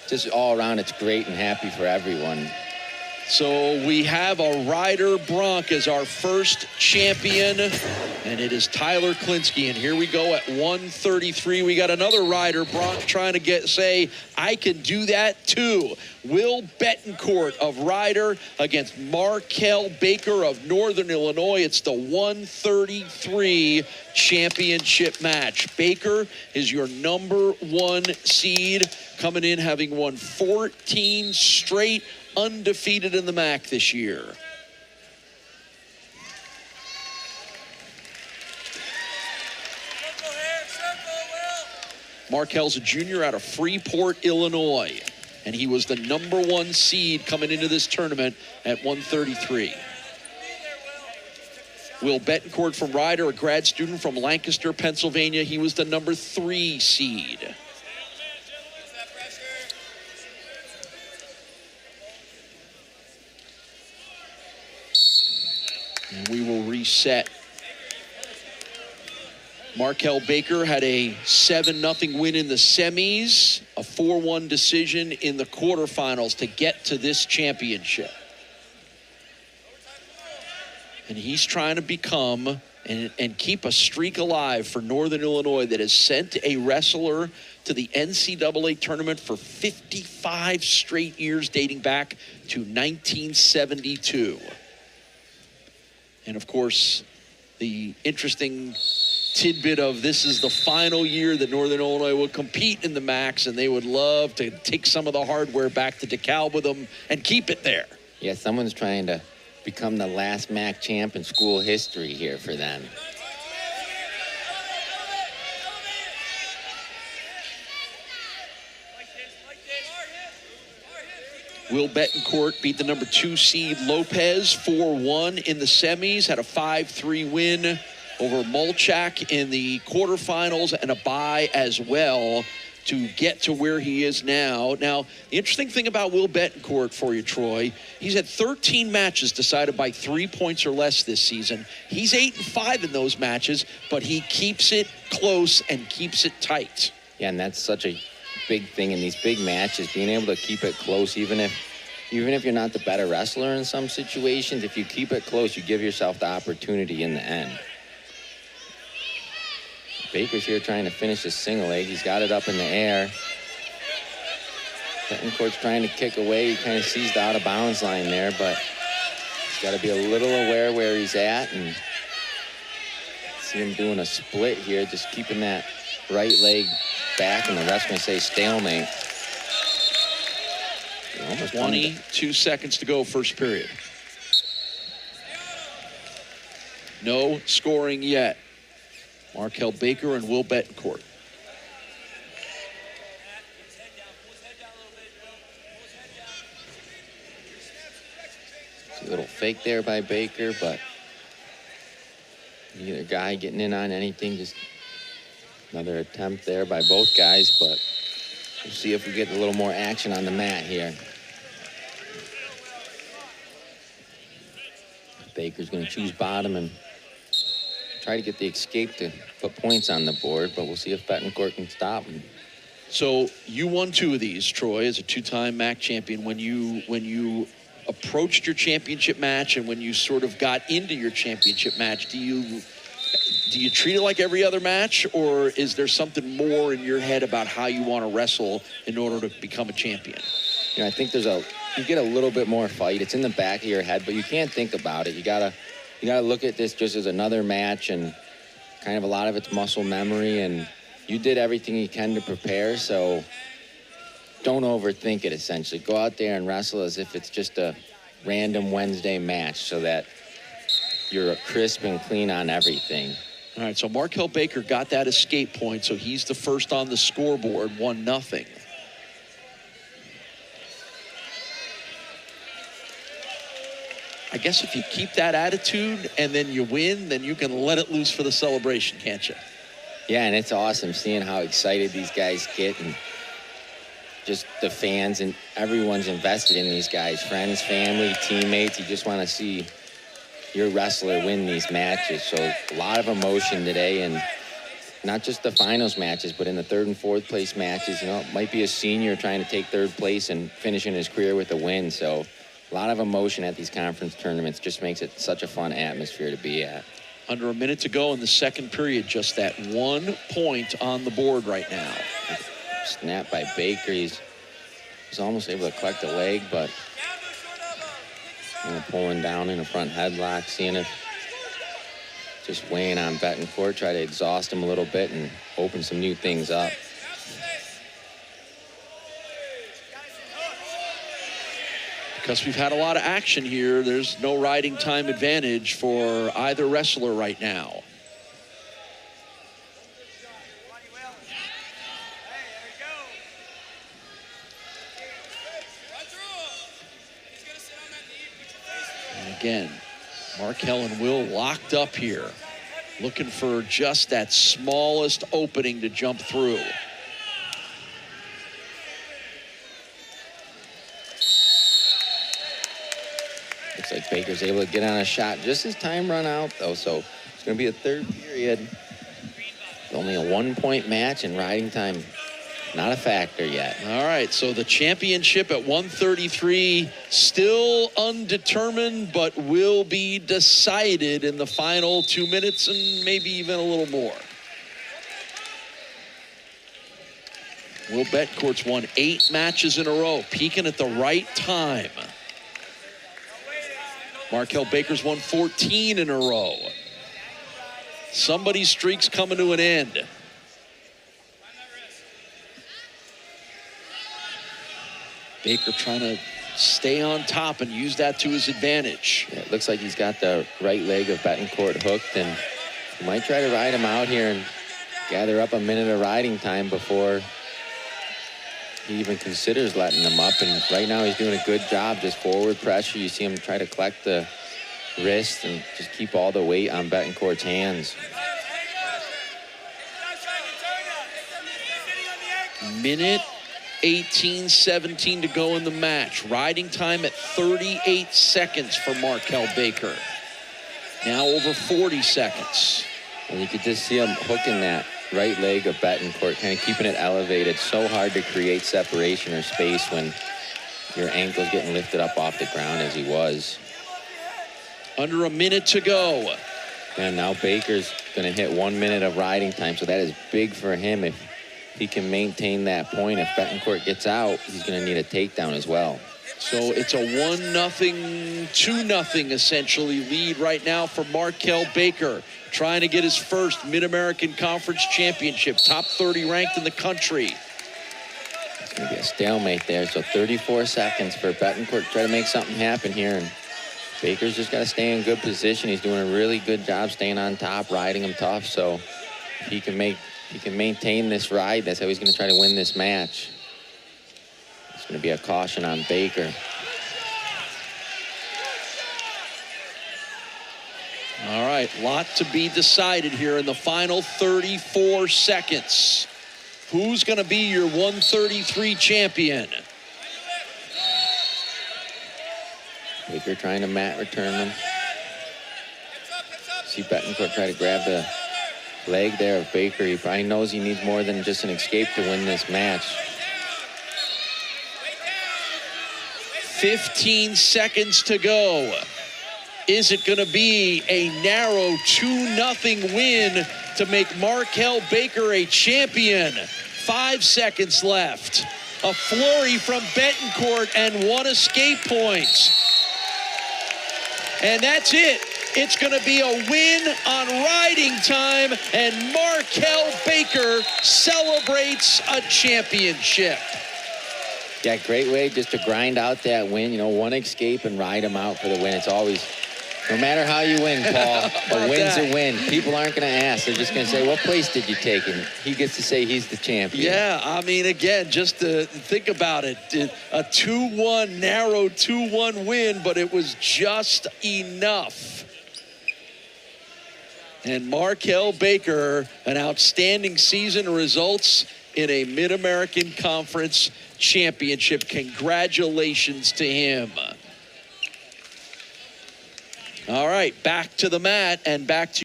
just all around, it's great and happy for everyone. So we have a Ryder Bronc as our first champion, and it is Tyler Klinsky. And here we go at 133. We got another Ryder Bronc trying to say, I can do that too. Will Betancourt of Ryder against Markel Baker of Northern Illinois. It's the 133 championship match. Baker is your #1 seed, coming in having won 14 straight, undefeated in the MAC this year. Markel's a junior out of Freeport, Illinois, and he was the #1 seed coming into this tournament at 133. Will Betancourt from Ryder, a grad student from Lancaster, Pennsylvania. He was the #3 seed. And we will reset. Markel Baker had a 7-0 win in the semis, a 4-1 decision in the quarterfinals to get to this championship. And he's trying to become and keep a streak alive for Northern Illinois that has sent a wrestler to the NCAA tournament for 55 straight years, dating back to 1972. And of course, the interesting tidbit of this is the final year that Northern Illinois will compete in the MACs, and they would love to take some of the hardware back to DeKalb with them and keep it there. Yeah, someone's trying to become the last MAC champ in school history here for them. Will Betancourt beat the #2 seed Lopez 4-1 in the semis, had a 5-3 win over Molchak in the quarterfinals and a bye as well to get to where he is now. Now, the interesting thing about Will Betancourt for you, Troy, he's had 13 matches decided by 3 points or less this season. He's 8-5 in those matches, but he keeps it close and keeps it tight. Yeah, and that's such a big thing in these big matches, being able to keep it close, even if you're not the better wrestler in some situations. If you keep it close, you give yourself the opportunity in the end. Baker's here trying to finish his single leg. He's got it up in the air. Betancourt's trying to kick away. He kind of sees the out of bounds line there, but he's got to be a little aware where he's at, and see him doing a split here, just keeping that right leg back, and the ref's going to say stalemate. 22 seconds to go, first period. No scoring yet. Markel Baker and Will Betancourt. A little fake there by Baker, but neither guy getting in on anything. Just another attempt there by both guys, but we'll see if we get a little more action on the mat here. Baker's going to choose bottom and try to get the escape to put points on the board, but we'll see if Betancourt can stop him. So you won 2 of these, Troy, as a 2-time MAC champion. When you approached your championship match and when you sort of got into your championship match, do you treat it like every other match, or is there something more in your head about how you want to wrestle in order to become a champion? You know, I think you get a little bit more fight. It's in the back of your head, but you can't think about it. You gotta look at this just as another match, and kind of a lot of it's muscle memory, and you did everything you can to prepare, so don't overthink it, essentially. Go out there and wrestle as if it's just a random Wednesday match, so that you're crisp and clean on everything. All right, so Markel Baker got that escape point, so he's the first on the scoreboard, 1-0. I guess if you keep that attitude and then you win, then you can let it loose for the celebration, can't you? Yeah, and it's awesome seeing how excited these guys get, and just the fans, and everyone's invested in these guys. Friends, family, teammates. You just want to see your wrestler win these matches. So a lot of emotion today, and not just the finals matches, but in the third and fourth place matches. You know, it might be a senior trying to take third place and finishing his career with a win. So a lot of emotion at these conference tournaments. Just makes it such a fun atmosphere to be at. Under a minute to go in the second period. Just that 1 point on the board right now. Snap by Baker. He's almost able to collect the leg, but pulling down in a front headlock, seeing if just weighing on Betancourt, try to exhaust him a little bit and open some new things up. Because we've had a lot of action here, there's no riding time advantage for either wrestler right now. And again, Markel and Will locked up here, looking for just that smallest opening to jump through. Looks like Baker's able to get on a shot just as time run out, though, so it's going to be a third period. It's only a 1 point match, and riding time not a factor yet. All right, so the championship at 133 still undetermined, but will be decided in the final 2 minutes and maybe even a little more. Will Betancourt's won 8 matches in a row, peaking at the right time. Markel Baker's won 14 in a row. Somebody's streak's coming to an end. Baker trying to stay on top and use that to his advantage. Yeah, it looks like he's got the right leg of Betancourt hooked, and he might try to ride him out here and gather up a minute of riding time before he even considers letting him up. And right now he's doing a good job, just forward pressure. You see him try to collect the wrist and just keep all the weight on Betancourt's hands. Minute 18-17 to go in the match. Riding time at 38 seconds for Markel Baker. Now over 40 seconds. And you could just see him hooking that right leg of Betancourt, kind of keeping it elevated. So hard to create separation or space when your ankle's getting lifted up off the ground as he was. Under a minute to go. And now Baker's going to hit 1 minute of riding time, so that is big for him. If he can maintain that point, if Betancourt gets out, he's going to need a takedown as well. So it's a 1-0, 2-0 essentially lead right now for Markel Baker, trying to get his first Mid-American Conference Championship, top 30 ranked in the country. It's going to be a stalemate there, so 34 seconds for Betancourt to try to make something happen here. And Baker's just got to stay in good position. He's doing a really good job staying on top, riding him tough. So if he can maintain this ride, that's how he's going to try to win this match. It's going to be a caution on Baker. All right, lot to be decided here in the final 34 seconds. Who's going to be your 133 champion? Baker trying to mat return him. See Betancourt try to grab the leg there of Baker. He probably knows he needs more than just an escape to win this match. 15 seconds to go. Is it going to be a narrow 2-0 win to make Markel Baker a champion? 5 seconds left. A flurry from Betancourt and 1 escape point. And that's it. It's going to be a win on riding time, and Markel Baker celebrates a championship. Yeah, great way just to grind out that win. You know, 1 escape and ride him out for the win. It's always, no matter how you win, Paul, a win's a win. People aren't going to ask. They're just going to say, what place did you take? And he gets to say he's the champion. Yeah, I mean, again, just to think about it, a 2-1, narrow 2-1 win, but it was just enough. And Markel Baker, an outstanding season, results in a Mid-American Conference championship. Congratulations to him. All right, back to the mat and back to